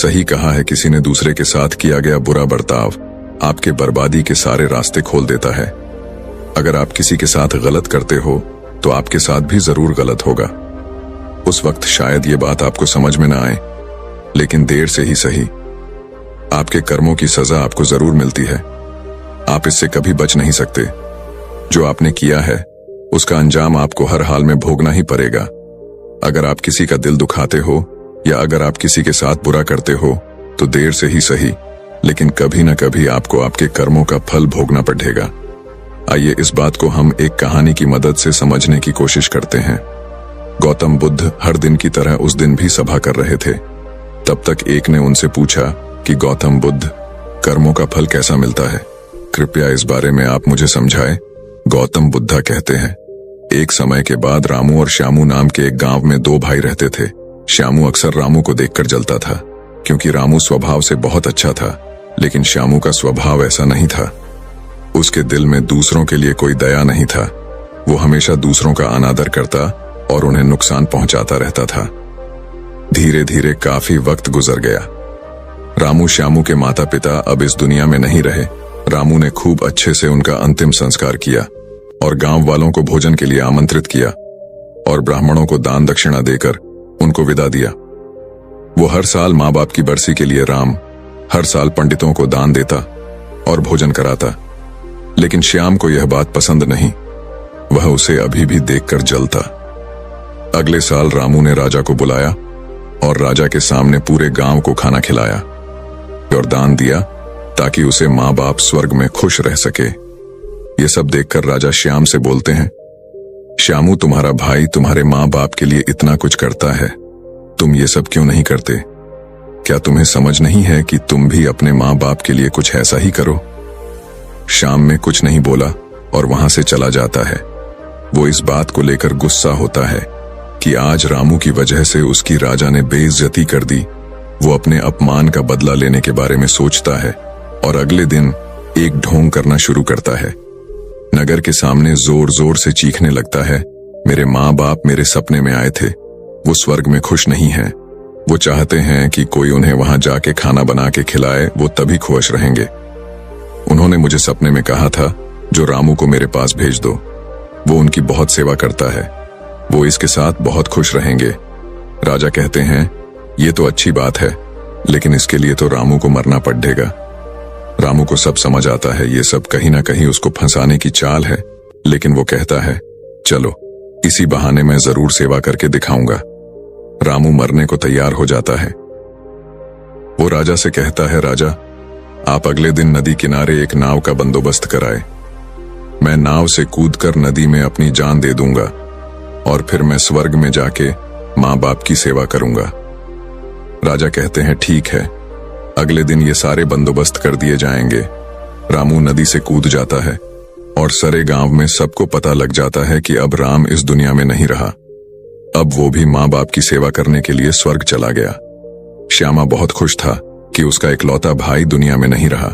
सही कहा है, किसी ने दूसरे के साथ किया गया बुरा बर्ताव आपके बर्बादी के सारे रास्ते खोल देता है। अगर आप किसी के साथ गलत करते हो तो आपके साथ भी जरूर गलत होगा। उस वक्त शायद ये बात आपको समझ में ना आए, लेकिन देर से ही सही आपके कर्मों की सजा आपको जरूर मिलती है। आप इससे कभी बच नहीं सकते। जो आपने किया है उसका अंजाम आपको हर हाल में भोगना ही पड़ेगा। अगर आप किसी का दिल दुखाते हो या अगर आप किसी के साथ बुरा करते हो तो देर से ही सही, लेकिन कभी न कभी आपको आपके कर्मों का फल भोगना पड़ेगा। आइए इस बात को हम एक कहानी की मदद से समझने की कोशिश करते हैं। गौतम बुद्ध हर दिन की तरह उस दिन भी सभा कर रहे थे। तब तक एक ने उनसे पूछा कि गौतम बुद्ध, कर्मों का फल कैसा मिलता है? कृपया इस बारे में आप मुझे समझाएं। गौतम बुद्धा कहते हैं, एक समय के बाद रामू और श्यामू नाम के एक गांव में दो भाई रहते थे। श्यामू अक्सर रामू को देखकर जलता था, क्योंकि रामू स्वभाव से बहुत अच्छा था, लेकिन श्यामू का स्वभाव ऐसा नहीं था। उसके दिल में दूसरों के लिए कोई दया नहीं था। वो हमेशा दूसरों का अनादर करता और उन्हें नुकसान पहुंचाता रहता था। धीरे धीरे काफी वक्त गुजर गया। रामू श्यामू के माता पिता अब इस दुनिया में नहीं रहे। रामू ने खूब अच्छे से उनका अंतिम संस्कार किया और गांव वालों को भोजन के लिए आमंत्रित किया और ब्राह्मणों को दान दक्षिणा देकर उनको विदा दिया। वो हर साल माँ बाप की बरसी के लिए राम हर साल पंडितों को दान देता और भोजन कराता, लेकिन श्याम को यह बात पसंद नहीं। वह उसे अभी भी देखकर जलता। अगले साल रामू ने राजा को बुलाया और राजा के सामने पूरे गांव को खाना खिलाया और दान दिया ताकि उसे माँ बाप स्वर्ग में खुश रह सके। ये सब देखकर राजा श्याम से बोलते हैं, श्यामू, तुम्हारा भाई तुम्हारे माँ बाप के लिए इतना कुछ करता है, तुम ये सब क्यों नहीं करते? क्या तुम्हें समझ नहीं है कि तुम भी अपने माँ बाप के लिए कुछ ऐसा ही करो? श्याम में कुछ नहीं बोला और वहां से चला जाता है। वो इस बात को लेकर गुस्सा होता है कि आज रामू की वजह से उसकी राजा ने बेइज्जती कर दी। वो अपने अपमान का बदला लेने के बारे में सोचता है और अगले दिन एक ढोंग करना शुरू करता है। नगर के सामने जोर जोर से चीखने लगता है, मेरे माँ बाप मेरे सपने में आए थे, वो स्वर्ग में खुश नहीं है। वो चाहते हैं कि कोई उन्हें वहां जाके खाना बना के खिलाए, वो तभी खुश रहेंगे। उन्होंने मुझे सपने में कहा था जो रामू को मेरे पास भेज दो, वो उनकी बहुत सेवा करता है, वो इसके साथ बहुत खुश रहेंगे। राजा कहते हैं, ये तो अच्छी बात है, लेकिन इसके लिए तो रामू को मरना पड़ेगा। रामू को सब समझ आता है, ये सब कहीं ना कहीं उसको फंसाने की चाल है, लेकिन वो कहता है, चलो इसी बहाने मैं जरूर सेवा करके दिखाऊंगा। रामू मरने को तैयार हो जाता है। वो राजा से कहता है, राजा, आप अगले दिन नदी किनारे एक नाव का बंदोबस्त कराए। मैं नाव से कूदकर नदी में अपनी जान दे दूंगा और फिर मैं स्वर्ग में जाके माँ बाप की सेवा करूंगा। राजा कहते हैं, ठीक है, अगले दिन ये सारे बंदोबस्त कर दिए जाएंगे। रामू नदी से कूद जाता है और सारे गांव में सबको पता लग जाता है कि अब राम इस दुनिया में नहीं रहा। अब वो भी माँ बाप की सेवा करने के लिए स्वर्ग चला गया। श्यामा बहुत खुश था कि उसका इकलौता भाई दुनिया में नहीं रहा।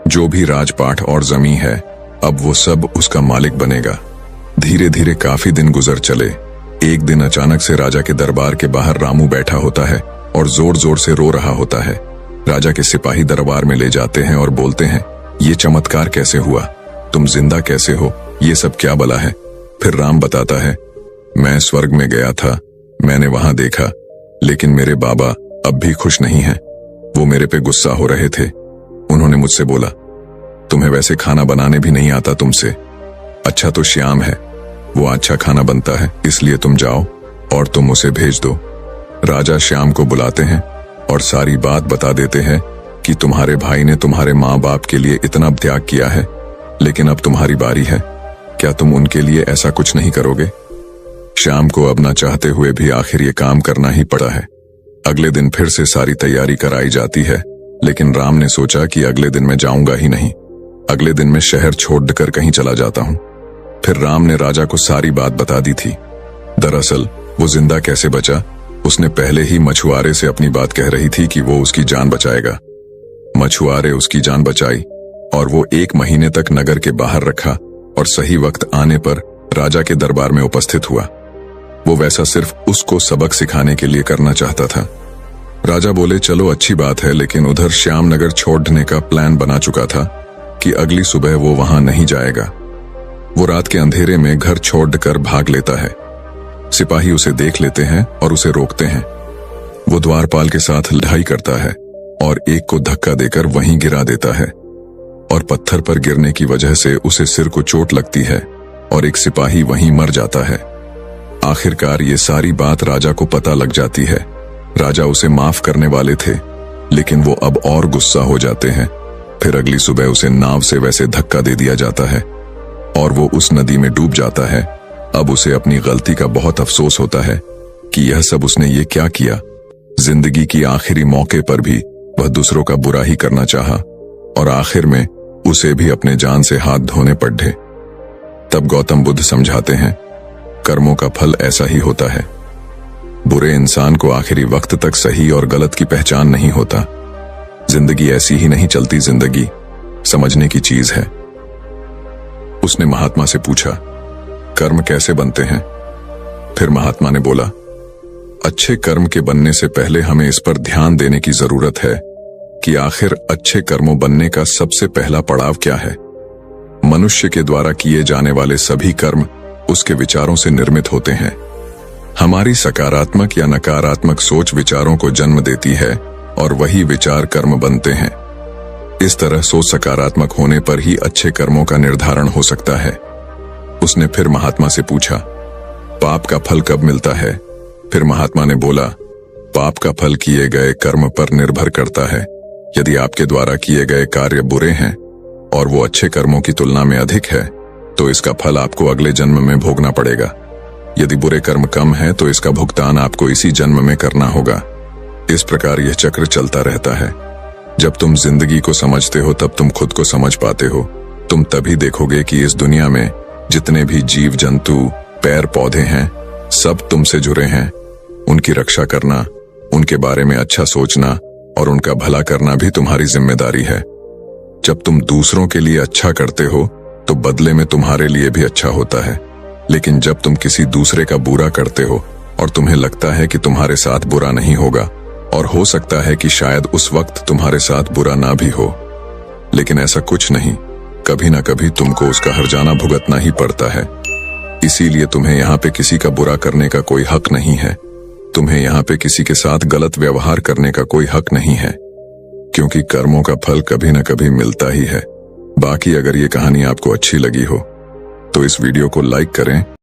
जो भी राजपाट और जमीन है, अब वो सब उसका मालिक बनेगा। धीरे धीरे काफी दिन गुजर चले। एक दिन अचानक से राजा के दरबार के बाहर रामू बैठा होता है और जोर जोर से रो रहा होता है। राजा के सिपाही दरबार में ले जाते हैं और बोलते हैं, ये चमत्कार कैसे हुआ? तुम जिंदा कैसे हो? ये सब क्या बला है? फिर राम बताता है, मैं स्वर्ग में गया था, मैंने वहां देखा, लेकिन मेरे बाबा अब भी खुश नहीं हैं। वो मेरे पे गुस्सा हो रहे थे। उन्होंने मुझसे बोला, तुम्हें वैसे खाना बनाने भी नहीं आता तुमसे। अच्छा तो श्याम है, वो अच्छा खाना बनता है, इसलिए तुम जाओ और तुम उसे भेज दो। राजा श्याम को बुलाते हैं और सारी बात बता देते हैं कि तुम्हारे भाई ने तुम्हारे माँ बाप के लिए इतना त्याग किया है, लेकिन अब तुम्हारी बारी है। क्या तुम उनके लिए ऐसा कुछ नहीं करोगे? श्याम को अब ना चाहते हुए भी आखिर ये काम करना ही पड़ा है। अगले दिन फिर से सारी तैयारी कराई जाती है, लेकिन राम ने सोचा कि अगले दिन मैं जाऊंगा ही नहीं। अगले दिन मैं शहर छोड़कर कहीं चला जाता हूँ। फिर राम ने राजा को सारी बात बता दी थी। दरअसल वो जिंदा कैसे बचा, उसने पहले ही मछुआरे से अपनी बात कह रही थी कि वो उसकी जान बचाएगा। मछुआरे उसकी जान बचाई और वो 1 महीने तक नगर के बाहर रखा और सही वक्त आने पर राजा के दरबार में उपस्थित हुआ। वो वैसा सिर्फ उसको सबक सिखाने के लिए करना चाहता था। राजा बोले, चलो अच्छी बात है, लेकिन उधर श्यामनगर छोड़ने का प्लान बना चुका था कि अगली सुबह वो वहां नहीं जाएगा। वो रात के अंधेरे में घर छोड़कर भाग लेता है। सिपाही उसे देख लेते हैं और उसे रोकते हैं। वो द्वारपाल के साथ लड़ाई करता है और एक को धक्का देकर वहीं गिरा देता है और पत्थर पर गिरने की वजह से उसे सिर को चोट लगती है और एक सिपाही वहीं मर जाता है। आखिरकार ये सारी बात राजा को पता लग जाती है। राजा उसे माफ करने वाले थे, लेकिन वो अब और गुस्सा हो जाते हैं। फिर अगली सुबह उसे नाव से वैसे धक्का दे दिया जाता है और वो उस नदी में डूब जाता है। अब उसे अपनी गलती का बहुत अफसोस होता है कि यह सब उसने ये क्या किया। जिंदगी की आखिरी मौके पर भी वह दूसरों का बुरा ही करना चाहा और आखिर में उसे भी अपने जान से हाथ धोने पड़े। तब गौतम बुद्ध समझाते हैं, कर्मों का फल ऐसा ही होता है। बुरे इंसान को आखिरी वक्त तक सही और गलत की पहचान नहीं होता। जिंदगी ऐसी ही नहीं चलती, जिंदगी समझने की चीज है। उसने महात्मा से पूछा, कर्म कैसे बनते हैं? फिर महात्मा ने बोला, अच्छे कर्म के बनने से पहले हमें इस पर ध्यान देने की जरूरत है कि आखिर अच्छे कर्मों बनने का सबसे पहला पड़ाव क्या है। मनुष्य के द्वारा किए जाने वाले सभी कर्म उसके विचारों से निर्मित होते हैं। हमारी सकारात्मक या नकारात्मक सोच विचारों को जन्म देती है और वही विचार कर्म बनते हैं। इस तरह सोच सकारात्मक होने पर ही अच्छे कर्मों का निर्धारण हो सकता है। उसने फिर महात्मा से पूछा, पाप का फल कब मिलता है? फिर महात्मा ने बोला, पाप का फल किए गए कर्म पर निर्भर करता है। यदि आपके द्वारा किए गए कार्य बुरे हैं और वो अच्छे कर्मों की तुलना में अधिक है, तो इसका फल आपको अगले जन्म में भोगना पड़ेगा। यदि बुरे कर्म कम है तो इसका भुगतान आपको इसी जन्म में करना होगा। इस प्रकार यह चक्र चलता रहता है। जब तुम जिंदगी को समझते हो तब तुम खुद को समझ पाते हो। तुम तभी देखोगे कि इस दुनिया में जितने भी जीव जंतु, पेड़ पौधे हैं, सब तुमसे जुड़े हैं। उनकी रक्षा करना, उनके बारे में अच्छा सोचना और उनका भला करना भी तुम्हारी जिम्मेदारी है। जब तुम दूसरों के लिए अच्छा करते हो तो बदले में तुम्हारे लिए भी अच्छा होता है। लेकिन जब तुम किसी दूसरे का बुरा करते हो और तुम्हें लगता है कि तुम्हारे साथ बुरा नहीं होगा, और हो सकता है कि शायद उस वक्त तुम्हारे साथ बुरा ना भी हो, लेकिन ऐसा कुछ नहीं, कभी ना कभी तुमको उसका हर्जाना भुगतना ही पड़ता है। इसीलिए तुम्हें यहाँ पे किसी का बुरा करने का कोई हक नहीं है। तुम्हें यहाँ पे किसी के साथ गलत व्यवहार करने का कोई हक नहीं है, क्योंकि कर्मों का फल कभी ना कभी मिलता ही है। बाकी अगर ये कहानी आपको अच्छी लगी हो तो इस वीडियो को लाइक करें